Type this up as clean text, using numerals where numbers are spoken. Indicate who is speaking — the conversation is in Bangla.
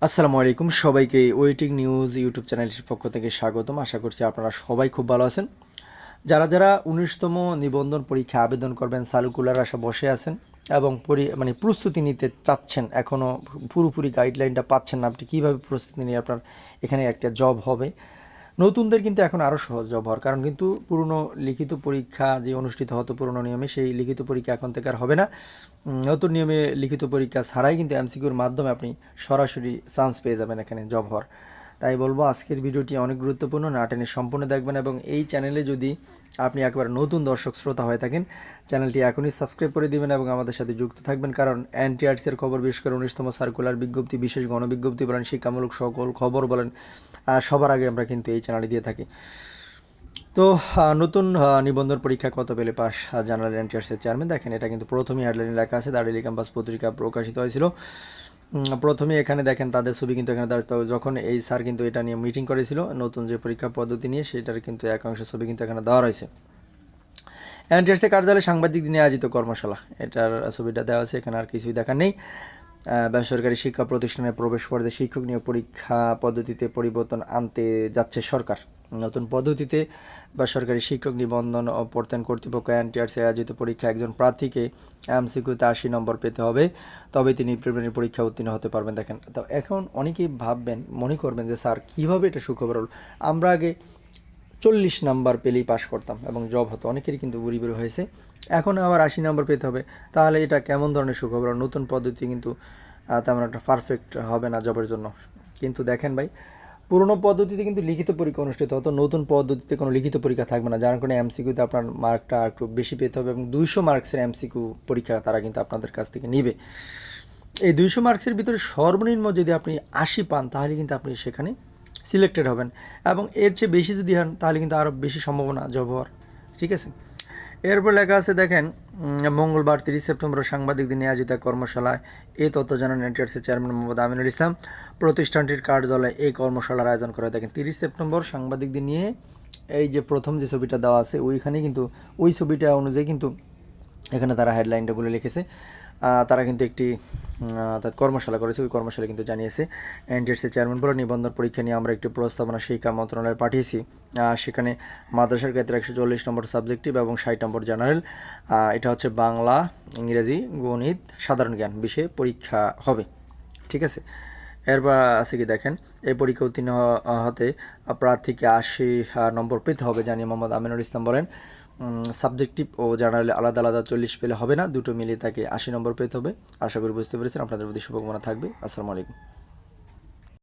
Speaker 1: আসসালামু আলাইকুম সবাইকে ওয়েটিং নিউজ ইউটিউব চ্যানেলের পক্ষ থেকে স্বাগতম। আশা করছি আপনারা সবাই খুব ভালো আছেন। যারা যারা 19তম নিবন্ধন পরীক্ষা আবেদন করবেন সার্কুলার আশা বসে আছেন এবং প্রস্তুতি নিতে চাচ্ছেন, এখনও পুরোপুরি গাইডলাইনটা পাচ্ছেন না, আপনি কীভাবে প্রস্তুতি নিয়ে আপনার এখানে একটা জব হবে। নতুনদের কিন্তু এখন আরও সহজ জব হওয়ার কারণ কিন্তু পুরনো লিখিত পরীক্ষা যে অনুষ্ঠিত হতো পুরনো নিয়মে, সেই লিখিত পরীক্ষা এখন থেকে আর হবে না। নতুন নিয়মে লিখিত পরীক্ষা ছাড়াই কিন্তু এমসিকিউর মাধ্যমে আপনি সরাসরি চান্স পেয়ে যাবেন এখানে জব হওয়ার। তাই বলবো আজকের ভিডিওটি অনেক গুরুত্বপূর্ণ, না টেনে সম্পূর্ণ দেখবেন এবং এই চ্যানেলে যদি আপনি একবার নতুন দর্শক শ্রোতা হয়ে থাকেন চ্যানেলটি এখনই সাবস্ক্রাইব করে দিবেন এবং আমাদের সাথে যুক্ত থাকবেন, কারণ এনটিআরসির খবর, বিশেষ করে 19তম সার্কুলার বিজ্ঞপ্তি, বিশেষ গণবিজ্ঞপ্তি বলেন, শিক্ষামূলক সকল খবর বলেন, সবার আগে আমরা কিন্তু এই চ্যানেলে দিয়ে থাকি। তো নতুন নিবন্ধন পরীক্ষা কত পেলে পাস জানালেন এনটিআরসির চেয়ারম্যান। দেখেন এটা কিন্তু প্রথমেই হেডলাইনে লেখা আছে, দ্য ডেইলি ক্যাম্পাস পত্রিকা প্রকাশিত হয়েছিল। প্রথমে এখানে দেখেন তাদের ছবি কিন্তু এখানে যখন এই স্যার কিন্তু এটা নিয়ে মিটিং করেছিল নতুন যে পরীক্ষা পদ্ধতি নিয়ে, সেটার কিন্তু একাংশ ছবি কিন্তু এখানে দেওয়া রয়েছে। এনটিআরসি কার্যালয়ে সাংবাদিকদের নিয়ে আয়োজিত কর্মশালা, এটার ছবিটা দেওয়া আছে, এখানে আর কিছুই দেখার নেই। বেসরকারি শিক্ষা প্রতিষ্ঠানে প্রবেশ পর্যায়ে শিক্ষক নিয়োগ পরীক্ষা পদ্ধতিতে পরিবর্তন আনতে যাচ্ছে সরকার। নতুন পদ্ধতিতে বেসরকারি শিক্ষক নিবন্ধন ও প্রত্যয়ন কর্তৃপক্ষ এনটিআরসি আয়োজিত পরীক্ষা একজন প্রার্থীকে এমসিকিউতে 80 নম্বর পেতে হবে, তবে তিনি প্রিলিমিনারি পরীক্ষা উত্তীর্ণ হতে পারবেন। দেখেন তো এখন অনেকেই ভাববেন, মনে করবেন যে স্যার কীভাবে এটা সুখবর হল, আমরা আগে 40 নাম্বার পেলেই পাশ করতাম এবং জব হতো, অনেকেরই কিন্তু বুড়ি বুড়ি হয়েছে, এখন আবার 80 নম্বর পেতে হবে, তাহলে এটা কেমন ধরনের সুখবর? নতুন পদ্ধতি কিন্তু তেমন একটা পারফেক্ট হবে না জবের জন্য। কিন্তু দেখেন ভাই, পুরনো পদ্ধতিতে কিন্তু লিখিত পরীক্ষা অনুষ্ঠিত হতো, নতুন পদ্ধতিতে কোনো লিখিত পরীক্ষা থাকবে না, যার কারণে এমসিকিউতে আপনার মার্কটা একটু বেশি পেতে হবে এবং 200 মার্কসের এমসিকিউ পরীক্ষা তারা কিন্তু আপনাদের কাছ থেকে নেবে। এই 200 মার্কসের ভিতরে সর্বনিম্ন যদি আপনি 80 পান তাহলে কিন্তু আপনি সেখানে সিলেক্টেড হবেন, এবং এর চেয়ে বেশি যদি হন তাহলে কিন্তু আরও বেশি সম্ভাবনা জব হওয়ার। ঠিক আছে, এরপর লেখা আছে দেখেন, মঙ্গলবার 30 সেপ্টেম্বর সাংবাদিকদের নিয়ে আয়োজিত কর্মশালায় এই তথ্য জানান এনটিআরসি চেয়ারম্যান মোহাম্মদ আমিনুল ইসলাম। প্রতিষ্ঠানটির কার্যালয়ে এই কর্মশালার আয়োজন করা। দেখেন 30 সেপ্টেম্বর সাংবাদিকদের নিয়ে এই যে প্রথম যে ছবিটা দেওয়া আছে ওইখানে কিন্তু ওই ছবিটা অনুযায়ী কিন্তু এখানে তারা হেডলাইনটাগুলো লিখেছে। তারা কিন্তু একটি কর্মশালা করেছে, ওই কর্মশালা কিন্তু জানিয়েছে এনটিআরসি চেয়ারম্যান বলে, নিবন্ধন পরীক্ষা নিয়ে আমরা একটি প্রস্তাবনা শিক্ষা মন্ত্রণালয়ে পাঠিয়েছি। সেখানে মাদ্রাসার ক্ষেত্রে 140 নম্বর সাবজেক্টিভ এবং 60 নম্বর জেনারেল, এটা হচ্ছে বাংলা, ইংরেজি, গণিত, সাধারণ জ্ঞান বিষয়ে পরীক্ষা হবে। ঠিক আছে, এরপর আছে কি দেখেন, এই পরীক্ষা উত্তীর্ণ হতে প্রার্থীকে 80 নম্বর পেতে হবে জানিয়ে মোহাম্মদ আমিনুল ইসলাম বলেন, সাবজেক্টিভ ও জেনারেলে আলাদা আলাদা 40 পেলে হবে না, দুটো মিলিয়ে তাকে 80 নম্বর পেতে হবে। আশা করি বুঝতে পেরেছেন, আপনাদের প্রতি শুভকামনা থাকবে। আসসালামু আলাইকুম।